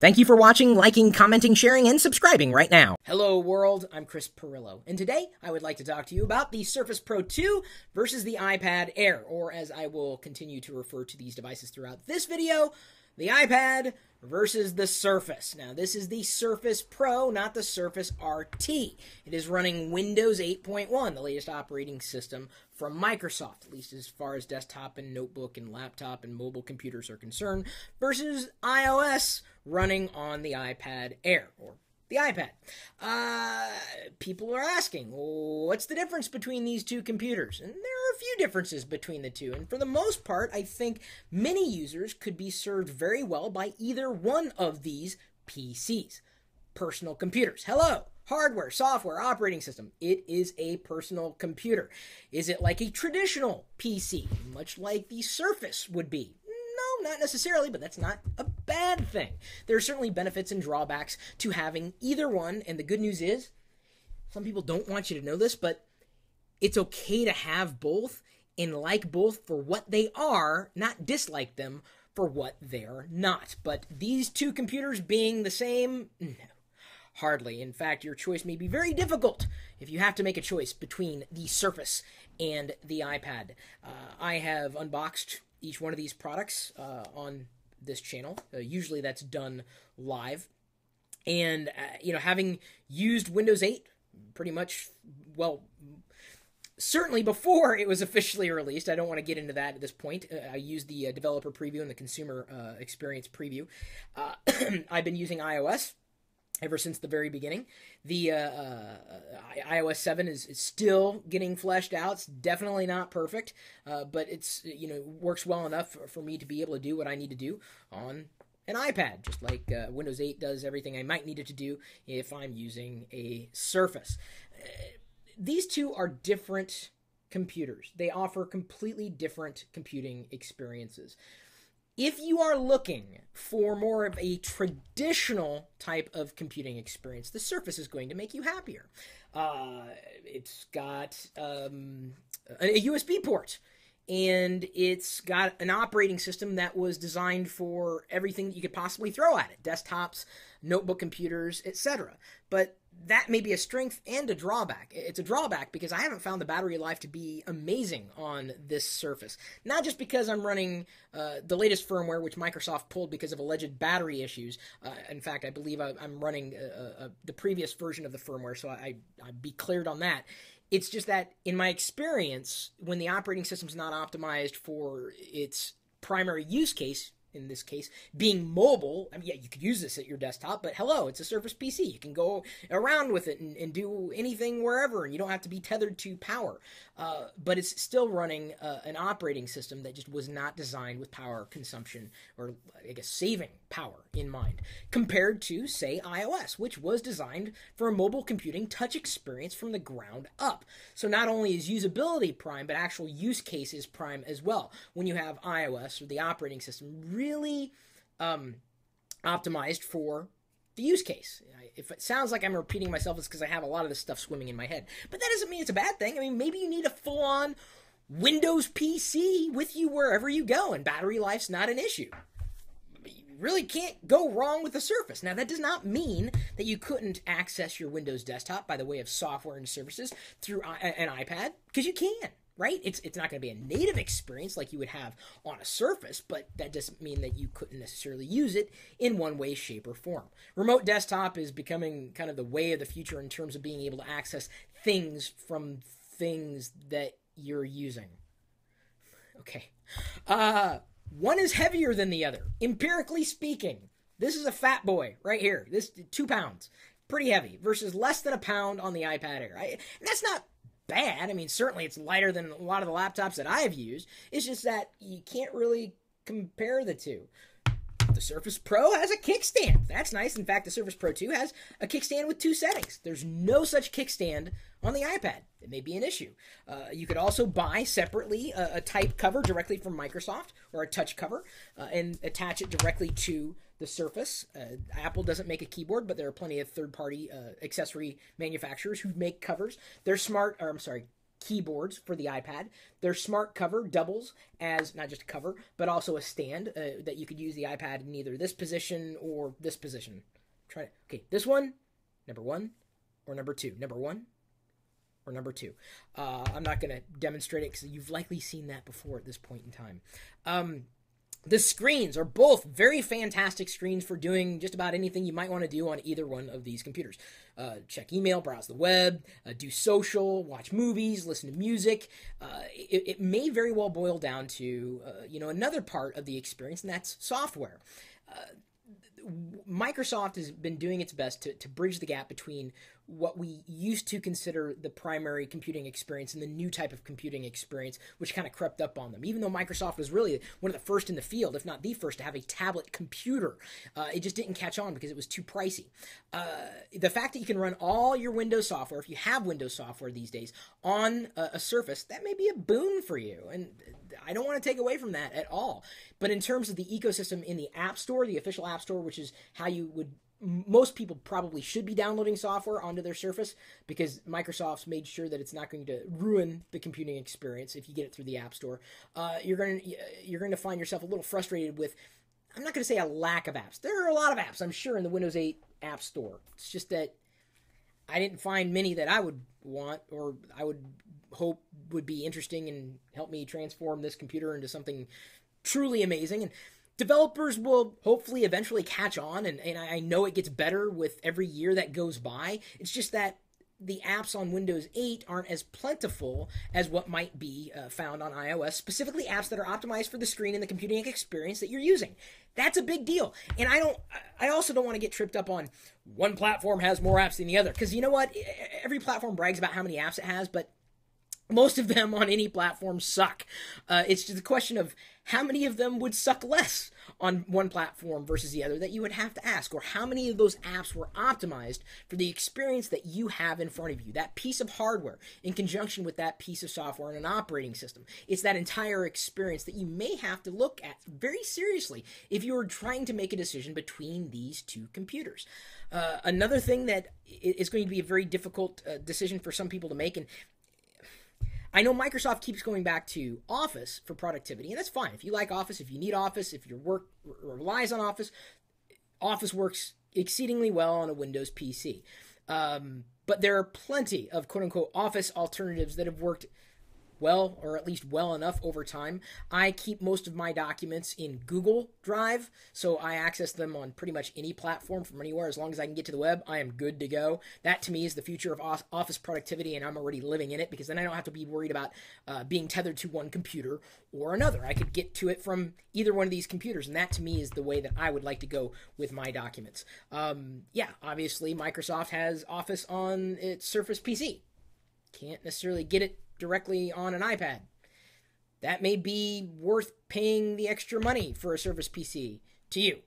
Thank you for watching, liking, commenting, sharing, and subscribing right now. Hello world, I'm Chris Pirillo, and today I would like to talk to you about the Surface Pro 2 versus the iPad Air, or as I will continue to refer to these devices throughout this video, the iPad versus the Surface. Now, this is the Surface Pro, not the Surface RT. It is running Windows 8.1, the latest operating system from Microsoft, at least as far as desktop and notebook and laptop and mobile computers are concerned, versus iOS running on the iPad Air, or the iPad. People are asking, what's the difference between these two computers? And there are a few differences between the two, and for the most part, I think many users could be served very well by either one of these PCs. Personal computers. Hello! Hardware, software, operating system. It is a personal computer. Is it like a traditional PC, much like the Surface would be? No, not necessarily, but that's not a bad thing. There are certainly benefits and drawbacks to having either one, and the good news is, some people don't want you to know this, but it's okay to have both and like both for what they are, not dislike them for what they're not. But these two computers being the same, no. Hardly. In fact, your choice may be very difficult if you have to make a choice between the Surface and the iPad. I have unboxed each one of these products on this channel. Usually that's done live. And, having used Windows 8 pretty much, well, certainly before it was officially released, I don't want to get into that at this point. I used the developer preview and the consumer experience preview. I've been using iOS ever since the very beginning. The iOS 7 is still getting fleshed out. It's definitely not perfect, but it's works well enough for me to be able to do what I need to do on an iPad, just like Windows 8 does everything I might need it to do if I'm using a Surface. These two are different computers. They offer completely different computing experiences. If you are looking for more of a traditional type of computing experience, the Surface is going to make you happier. It's got a USB port, and it's got an operating system that was designed for everything that you could possibly throw at it, desktops, notebook computers, etc. But that may be a strength and a drawback. It's a drawback because I haven't found the battery life to be amazing on this Surface. Not just because I'm running the latest firmware, which Microsoft pulled because of alleged battery issues. In fact, I believe I'm running the previous version of the firmware, so I'd be cleared on that. It's just that, in my experience, when the operating system's not optimized for its primary use case, in this case, being mobile, I mean, yeah, you could use this at your desktop, but hello, it's a Surface PC. You can go around with it and do anything wherever, and you don't have to be tethered to power. But it's still running an operating system that just was not designed with power consumption, or I guess saving power in mind, compared to, say, iOS, which was designed for a mobile computing touch experience from the ground up. So not only is usability prime, but actual use case is prime as well, when you have iOS, or the operating system, really optimized for the use case. If it sounds like I'm repeating myself, it's because I have a lot of this stuff swimming in my head. But that doesn't mean it's a bad thing. I mean, maybe you need a full-on Windows PC with you wherever you go, and battery life's not an issue. You really can't go wrong with the Surface. Now, that does not mean that you couldn't access your Windows desktop by the way of software and services through an iPad, because you can. Right? It's not going to be a native experience like you would have on a Surface, but that doesn't mean that you couldn't necessarily use it in one way, shape, or form. Remote desktop is becoming kind of the way of the future in terms of being able to access things from things that you're using. Okay. One is heavier than the other. Empirically speaking, this is a fat boy right here. This 2 pounds. Pretty heavy versus less than a pound on the iPad Air. And that's not bad. I mean, certainly it's lighter than a lot of the laptops that I've used. It's just that you can't really compare the two. The Surface Pro has a kickstand. That's nice. In fact, the Surface Pro 2 has a kickstand with 2 settings. There's no such kickstand on the iPad. It may be an issue. You could also buy separately a type cover directly from Microsoft, or a touch cover, and attach it directly to the Surface. Apple doesn't make a keyboard, but there are plenty of third-party accessory manufacturers who make covers. They're keyboards for the iPad. Their smart cover doubles as not just a cover, but also a stand that you could use the iPad in either this position or this position. Okay, this one, number 1, or number 2. Number 1 or number 2. I'm not going to demonstrate it because you've likely seen that before at this point in time. The screens are both very fantastic screens for doing just about anything you might want to do on either one of these computers. Check email, browse the web, do social, watch movies, listen to music. It may very well boil down to another part of the experience, and that's software. Microsoft has been doing its best to bridge the gap between what we used to consider the primary computing experience and the new type of computing experience, which kind of crept up on them. Even though Microsoft was really one of the first in the field, if not the first, to have a tablet computer, it just didn't catch on because it was too pricey. The fact that you can run all your Windows software, if you have Windows software these days, on a Surface, that may be a boon for you. And I don't want to take away from that at all. But in terms of the ecosystem in the App Store, the official App Store, which is how most people probably should be downloading software onto their Surface, because Microsoft's made sure that it's not going to ruin the computing experience if you get it through the App Store. You're going to find yourself a little frustrated with, I'm not going to say a lack of apps. There are a lot of apps, I'm sure, in the Windows 8 App Store. It's just that I didn't find many that I would want or I would hope would be interesting and help me transform this computer into something truly amazing. And developers will hopefully eventually catch on, and I know it gets better with every year that goes by. It's just that the apps on Windows 8 aren't as plentiful as what might be found on iOS, specifically apps that are optimized for the screen and the computing experience that you're using. That's a big deal. And I also don't want to get tripped up on one platform has more apps than the other, because you know what? Every platform brags about how many apps it has, but most of them on any platform suck. It's just a question of how many of them would suck less on one platform versus the other that you would have to ask, or how many of those apps were optimized for the experience that you have in front of you, that piece of hardware in conjunction with that piece of software and an operating system. It's that entire experience that you may have to look at very seriously if you are trying to make a decision between these two computers. Another thing that is going to be a very difficult decision for some people to make, and I know Microsoft keeps going back to Office for productivity, and that's fine. If you like Office, if you need Office, if your work relies on Office, Office works exceedingly well on a Windows PC. But there are plenty of quote-unquote Office alternatives that have worked well, or at least well enough over time. I keep most of my documents in Google Drive, so I access them on pretty much any platform from anywhere. As long as I can get to the web, I am good to go. That, to me, is the future of Office productivity, and I'm already living in it, because then I don't have to be worried about being tethered to one computer or another. I could get to it from either one of these computers, and that, to me, is the way that I would like to go with my documents. Yeah, obviously, Microsoft has Office on its Surface PC. Can't necessarily get it directly on an iPad. That may be worth paying the extra money for a Surface PC to you.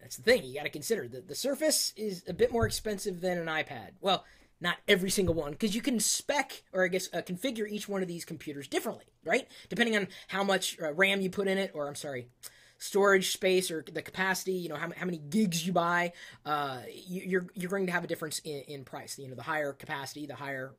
That's the thing you got to consider. The Surface is a bit more expensive than an iPad. Well, not every single one, because you can spec, or I guess configure each one of these computers differently, right? Depending on how much RAM you put in it, or I'm sorry, storage space or the capacity, you know, how many gigs you buy, you're going to have a difference in price. You know, the higher capacity, the higher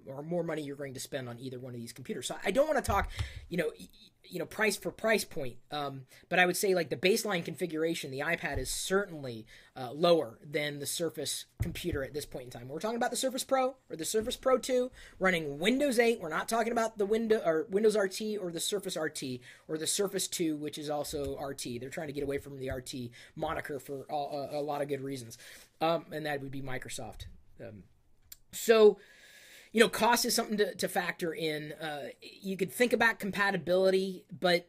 or more money you're going to spend on either one of these computers. So I don't want to talk, you know, price for price point, but I would say like the baseline configuration, the iPad is certainly lower than the Surface computer at this point in time. We're talking about the Surface Pro or the Surface Pro 2 running Windows 8. We're not talking about the Windows RT or the Surface RT or the Surface 2, which is also RT. They're trying to get away from the RT moniker for a lot of good reasons, and that would be Microsoft. So, you know, cost is something to factor in. You could think about compatibility, but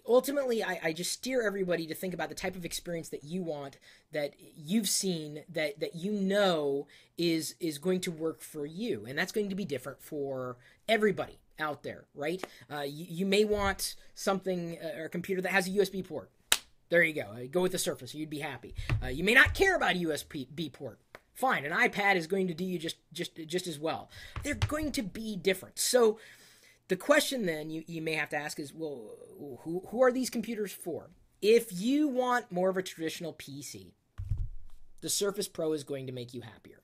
ultimately I just steer everybody to think about the type of experience that you want, that you've seen, that you know is going to work for you. And that's going to be different for everybody out there, right? You may want something, or a computer that has a USB port. There you go. Go with the Surface. You'd be happy. You may not care about a USB port. Fine, an iPad is going to do you just as well. They're going to be different. So the question then you may have to ask is, well, who are these computers for? If you want more of a traditional PC, the Surface Pro is going to make you happier.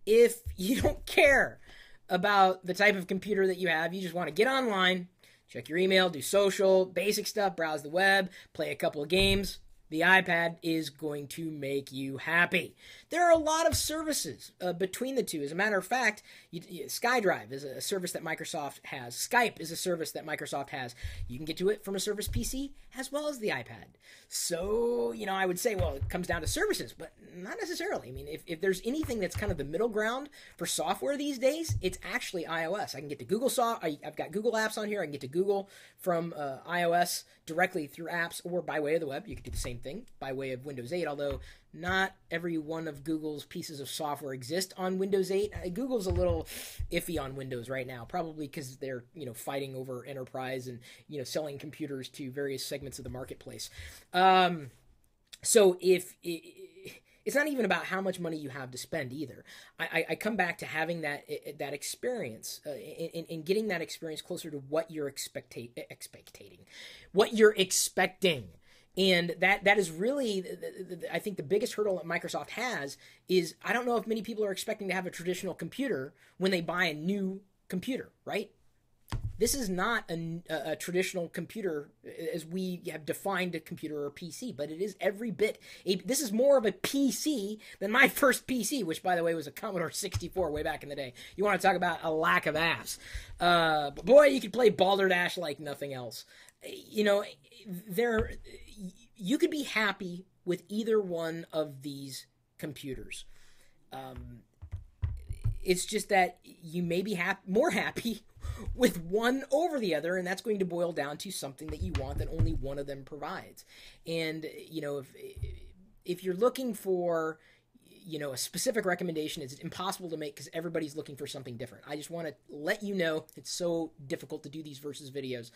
If you don't care about the type of computer that you have. You just want to get online, check your email, do social, basic stuff, browse the web, play a couple of games. The iPad is going to make you happy. There are a lot of services between the two. As a matter of fact, SkyDrive is a service that Microsoft has. Skype is a service that Microsoft has. You can get to it from a Surface PC as well as the iPad. So, I would say, well, it comes down to services, but not necessarily. I mean, if there's anything that's kind of the middle ground for software these days, it's actually iOS. I can get to Google I've got Google Apps on here. I can get to Google from iOS directly through apps or by way of the web. You can do the same thing by way of Windows 8, although not every one of Google's pieces of software exist on Windows 8. Google's a little iffy on Windows right now, probably because they're, fighting over enterprise and, selling computers to various segments of the marketplace. So if it's not even about how much money you have to spend either. I come back to having that experience and getting that experience closer to what you're what you're expecting. And that is really, I think, the biggest hurdle that Microsoft has is I don't know if many people are expecting to have a traditional computer when they buy a new computer, right? This is not a traditional computer as we have defined a computer or PC, but it is every bit. This is more of a PC than my first PC, which, by the way, was a Commodore 64 way back in the day. You want to talk about a lack of apps. But boy, you could play Balderdash like nothing else. You could be happy with either one of these computers. It's just that you may be more happy with one over the other, and that's going to boil down to something that you want that only one of them provides. And, if you're looking for, a specific recommendation, it's impossible to make because everybody's looking for something different. I just want to let you know it's so difficult to do these versus videos.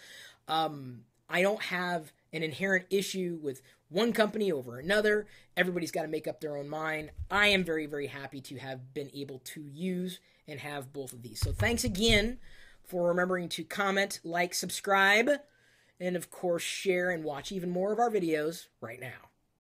I don't have an inherent issue with one company over another. Everybody's got to make up their own mind. I am very, very happy to have been able to use and have both of these. So thanks again for remembering to comment, like, subscribe, and of course share and watch even more of our videos right now.